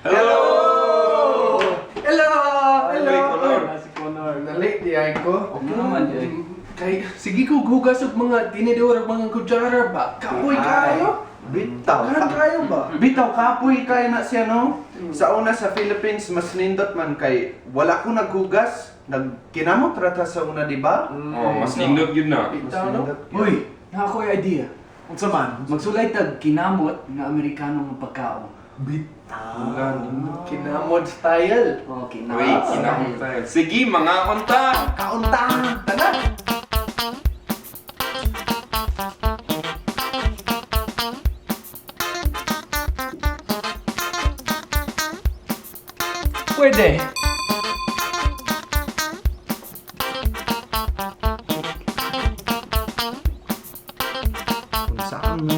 Hello! Hello! Hello! Si Connor. Na-late di ay ko. Okay naman, Jay. Kay, sige ko gugas og mga tinidor, mga kutsara ba? Kapoy kayo? Bitaw. Kahan kayo ba? Bitaw kapoy kay na siya no. Sa una sa Philippines mas nindot man kay wala ko naghugas. Nagkinamot rata sa una di ba? Mas nindot yun na. Bitaw no? Uy, nakakoy idea. Unsa man, magsulay tag kinamot nga Amerikano nga pagkaon. Kinamot style. Oh, Uy, kinamot. kinamot tayo. Sige, mga unta! Kaunta! Tana! Pwede. Kung saan mo.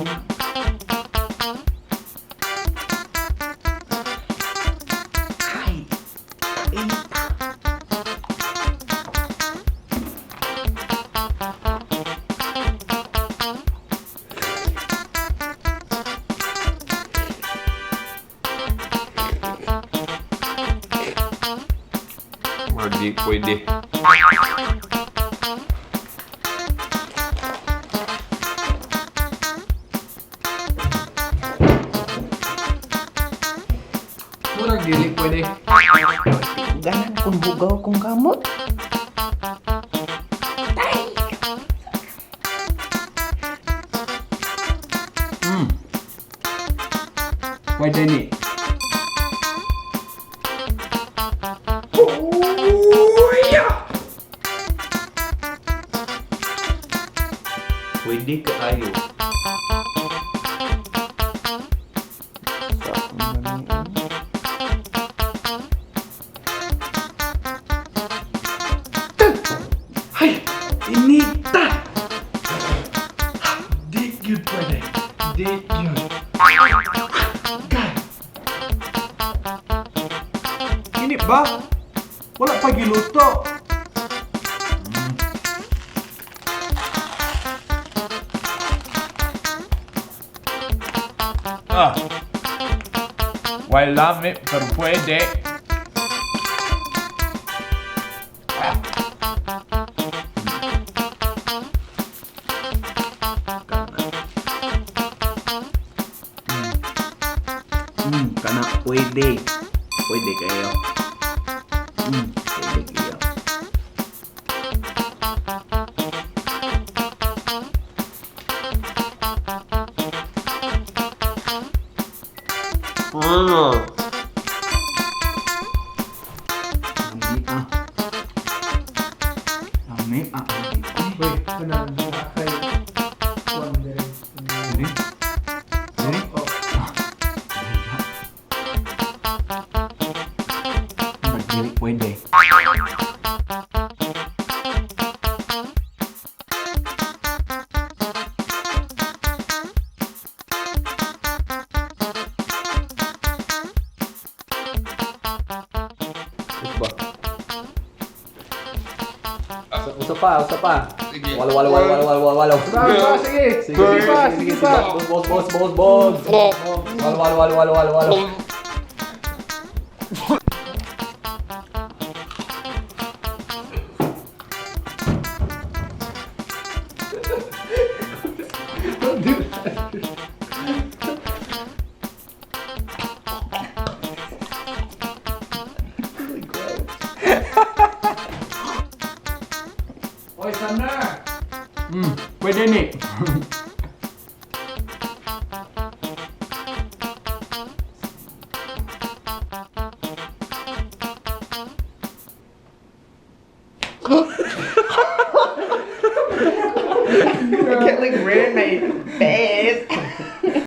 Hindi pwede. Murag dili pwede. Ganan kung bugaw kung kamot. Pwede ni. Pwede ka ayo. Hay! Inita! Di yun pwede. Di yun. Gay! Ini ba? Wala pa giluto. While lame, pero puede. Kana pwede. Pwede kayo. Pwede kayo. Lami ah. Uy, kanang nakay. Kuwan dire. Dili? Dili? Oh, Murag dili pwede. Usa pa. Sige. Walo. sige. Sige pa. Bos. Walo. Oy, Sumner! Pwede ni. Get like red in my face.